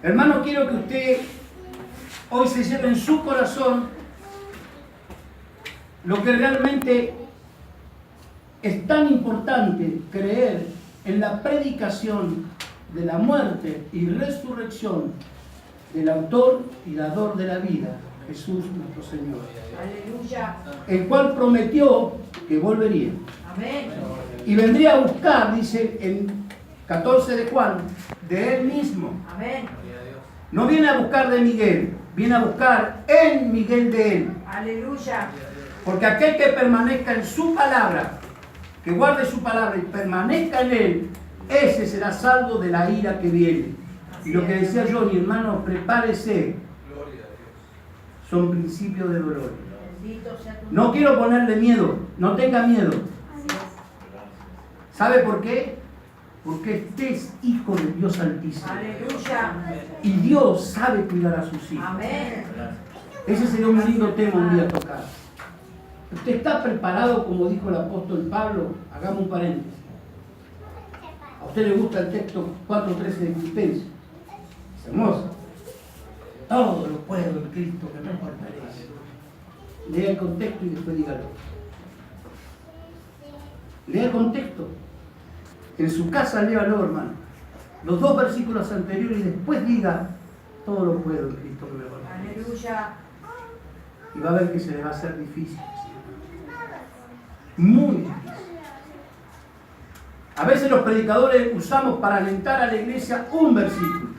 Hermano, quiero que usted hoy se lleve en su corazón lo que realmente es tan importante: creer en la predicación de la muerte y resurrección del autor y dador de la vida, Jesús nuestro Señor. Aleluya. El cual prometió que volvería. Amén. Y vendría a buscar, dice en 14 de Juan, de Él mismo. Amén. No viene a buscar de Miguel, viene a buscar en Miguel de Él. Aleluya. Porque aquel que permanezca en su palabra, que guarde su palabra y permanezca en Él, ese será salvo de la ira que viene. Y lo que decía yo, mi hermano, prepárese. Son principios de dolor. Bendito sea tu No quiero ponerle miedo, no tenga miedo. ¿Sabe por qué? Porque usted es hijo del Dios Altísimo. Aleluya. Y Dios sabe cuidar a sus hijos. Amén. Ese sería un lindo tema un día a tocar. ¿Usted está preparado, como dijo el apóstol Pablo? Hagamos un paréntesis. ¿A usted le gusta el texto 4.13 de Filipenses? Es hermoso. Todo lo puedo en Cristo que me fortalece. Lea el contexto y después dígalo. Lea el contexto. En su casa léalo, hermano. Los 2 versículos anteriores y después diga: todo lo puedo en Cristo que me fortalece. Aleluya. Y va a ver que se le va a hacer difícil. Muy difícil. A veces los predicadores usamos para alentar a la iglesia un versículo.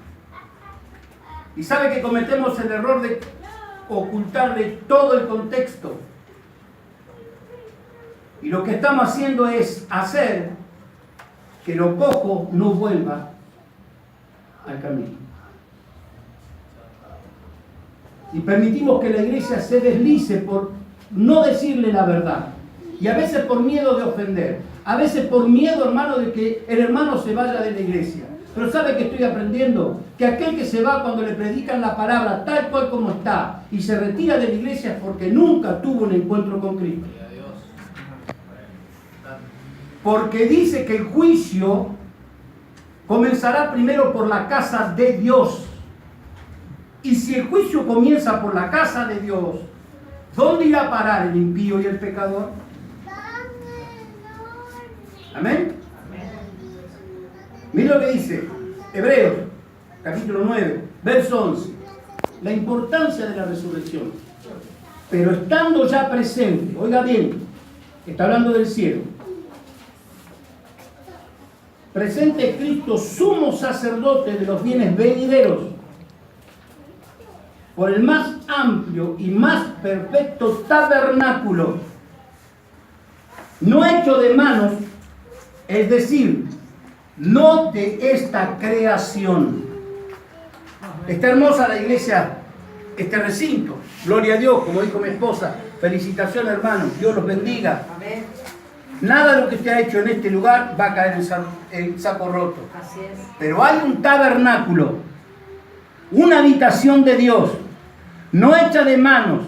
Y sabe que cometemos el error de ocultarle todo el contexto. Y lo que estamos haciendo es hacer que lo poco no vuelva al camino. Y permitimos que la iglesia se deslice por no decirle la verdad. Y a veces por miedo de ofender. A veces por miedo, hermano, de que el hermano se vaya de la iglesia. Pero ¿sabe que estoy aprendiendo? Que aquel que se va cuando le predican la palabra tal cual como está y se retira de la iglesia es porque nunca tuvo un encuentro con Cristo. Porque dice que el juicio comenzará primero por la casa de Dios. Y si el juicio comienza por la casa de Dios, ¿dónde irá a parar el impío y el pecador? Amén. Mira lo que dice Hebreos, capítulo 9, verso 11. La importancia de la resurrección. Pero estando ya presente, oiga bien, está hablando del cielo. Presente Cristo, sumo sacerdote de los bienes venideros, por el más amplio y más perfecto tabernáculo, no hecho de manos, es decir, no de esta creación. Está hermosa la iglesia, este recinto. Gloria a Dios, como dijo mi esposa. Felicitaciones, hermanos. Dios los bendiga. Amén. Nada de lo que usted ha hecho en este lugar va a caer en saco roto. Así es. Pero hay un tabernáculo, una habitación de Dios, no hecha de manos.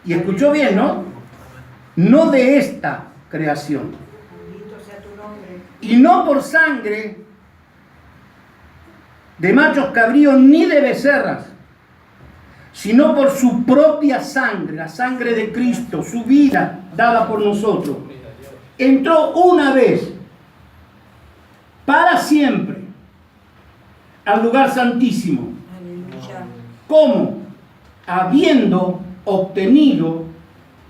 Y escuchó bien, ¿no? No de esta creación. Bendito sea tu nombre. Y no por sangre de machos cabríos ni de becerras, sino por su propia sangre, la sangre de Cristo, su vida dada por nosotros. Entró una vez, para siempre, al lugar santísimo. Aleluya. ¿Cómo? Habiendo obtenido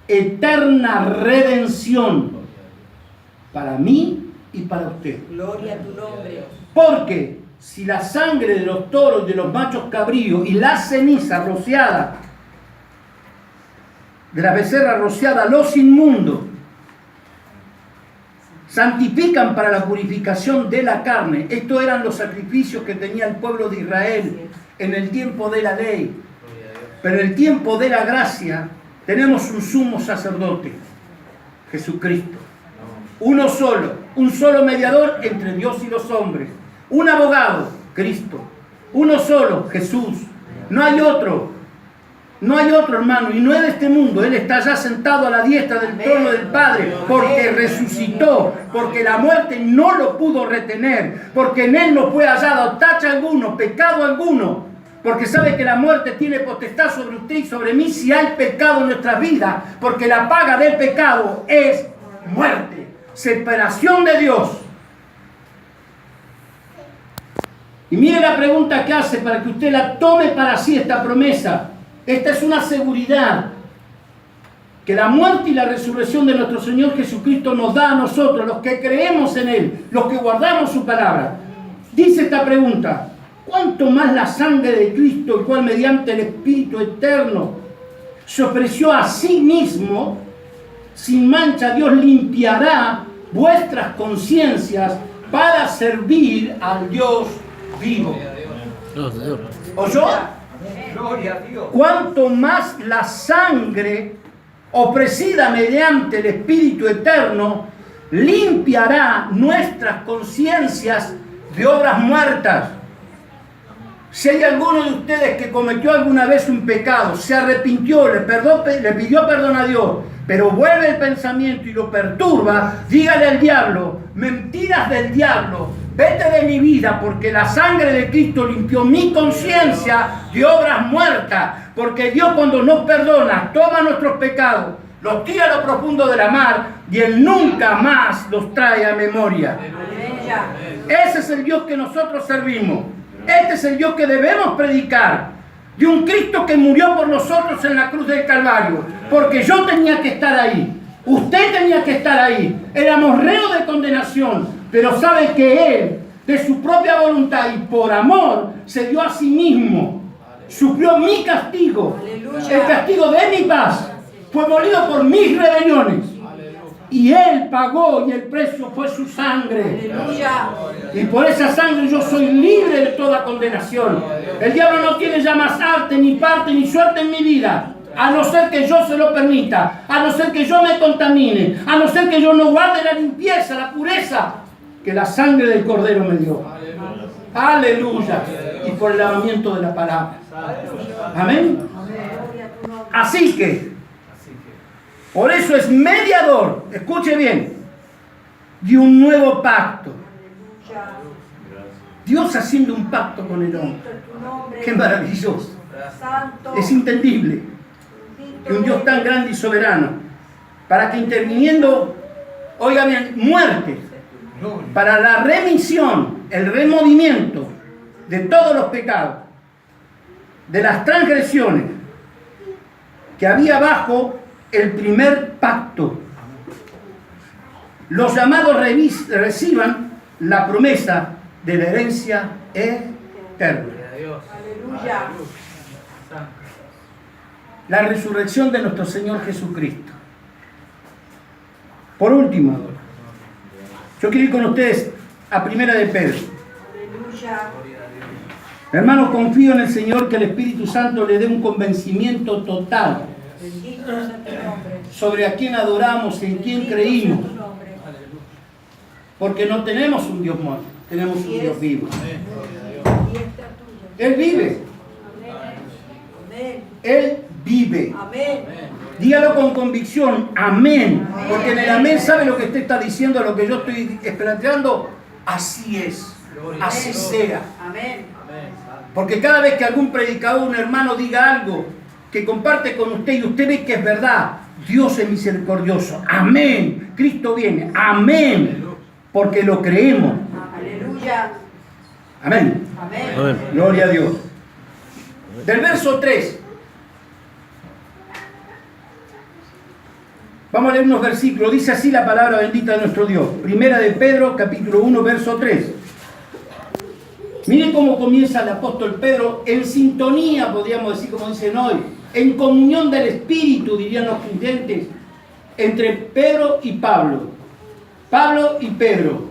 eterna redención para mí y para usted. Gloria a tu nombre. Porque si la sangre de los toros, de los machos cabríos y la ceniza rociada, de la becerra rociada, los inmundos, santifican para la purificación de la carne. Estos eran los sacrificios que tenía el pueblo de Israel en el tiempo de la ley. Pero en el tiempo de la gracia tenemos un sumo sacerdote, Jesucristo. Uno solo, un solo mediador entre Dios y los hombres. Un abogado, Cristo. Uno solo, Jesús. No hay otro. No hay otro, hermano, y no es de este mundo. Él está ya sentado a la diestra del trono del Padre, porque resucitó, porque la muerte no lo pudo retener, porque en Él no fue hallado tacha alguno, pecado alguno, porque sabe que la muerte tiene potestad sobre usted y sobre mí si hay pecado en nuestras vidas, porque la paga del pecado es muerte, separación de Dios. Y mire la pregunta que hace para que usted la tome para sí, esta promesa. Esta es una seguridad que la muerte y la resurrección de nuestro Señor Jesucristo nos da a nosotros, los que creemos en Él, los que guardamos su palabra. Dice esta pregunta: ¿cuánto más la sangre de Cristo, el cual mediante el Espíritu eterno se ofreció a sí mismo, sin mancha, Dios limpiará vuestras conciencias para servir al Dios vivo? ¿Oyó? Gloria a Dios. Cuanto más la sangre ofrecida mediante el Espíritu eterno limpiará nuestras conciencias de obras muertas. Si hay alguno de ustedes que cometió alguna vez un pecado, se arrepintió, le pidió perdón a Dios, pero vuelve el pensamiento y lo perturba, dígale al diablo: mentiras del diablo, vete de mi vida, porque la sangre de Cristo limpió mi conciencia de obras muertas. Porque Dios, cuando nos perdona, toma nuestros pecados, los tira a lo profundo de la mar y Él nunca más los trae a memoria. Ese es el Dios que nosotros servimos. Este es el Dios que debemos predicar. De un Cristo que murió por nosotros en la cruz del Calvario. Porque yo tenía que estar ahí. Usted tenía que estar ahí. Éramos reos de condenación. Pero sabe que Él, de su propia voluntad y por amor, se dio a sí mismo. Sufrió mi castigo. El castigo de mi paz. Fue molido por mis rebeliones. Y Él pagó, y el precio fue su sangre. Aleluya. Y por esa sangre yo soy libre de toda condenación. El diablo no tiene ya más arte, ni parte, ni suerte en mi vida, a no ser que yo se lo permita, a no ser que yo me contamine, a no ser que yo no guarde la limpieza, la pureza que la sangre del Cordero me dio. Aleluya. Y por el lavamiento de la palabra. Amén. Así que por eso es mediador, escuche bien, de un nuevo pacto. Dios haciendo un pacto con el hombre. Qué maravilloso. Es entendible que un Dios tan grande y soberano, para que interviniendo, oigan bien, muerte, para la remisión, el removimiento de todos los pecados, de las transgresiones que había bajo el primer pacto, los llamados reciban la promesa de la herencia eterna. Aleluya. La resurrección de nuestro Señor Jesucristo. Por último, yo quiero ir con ustedes a Primera de Pedro. Aleluya. Hermanos, confío en el Señor que el Espíritu Santo le dé un convencimiento total Bendito sea tu nombre. sobre a quién adoramos, en quién creímos. Bendito sea tu nombre. Porque no tenemos un Dios muerto, tenemos un Dios vivo. Y esta tuya. Él vive, Amén. Él vive. Amén. Dígalo con convicción, amén. Porque en el amén, ¿sabe lo que usted está diciendo? Lo que yo estoy planteando, así es, así sea. Amén. Porque cada vez que algún predicador, un hermano diga algo que comparte con usted y usted ve que es verdad, Dios es misericordioso, amén. Cristo viene, amén. Porque lo creemos, Aleluya. amén. Amén. Gloria a Dios. Del verso 3. Vamos a leer unos versículos. Dice así la palabra bendita de nuestro Dios. Primera de Pedro, capítulo 1, verso 3. Miren cómo comienza el apóstol Pedro en sintonía, podríamos decir, como dicen hoy, en comunión del Espíritu, dirían los creyentes, entre Pedro y Pablo. Pablo y Pedro.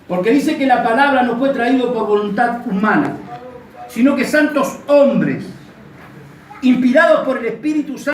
Porque dice que la palabra no fue traída por voluntad humana, sino que santos hombres, inspirados por el Espíritu Santo,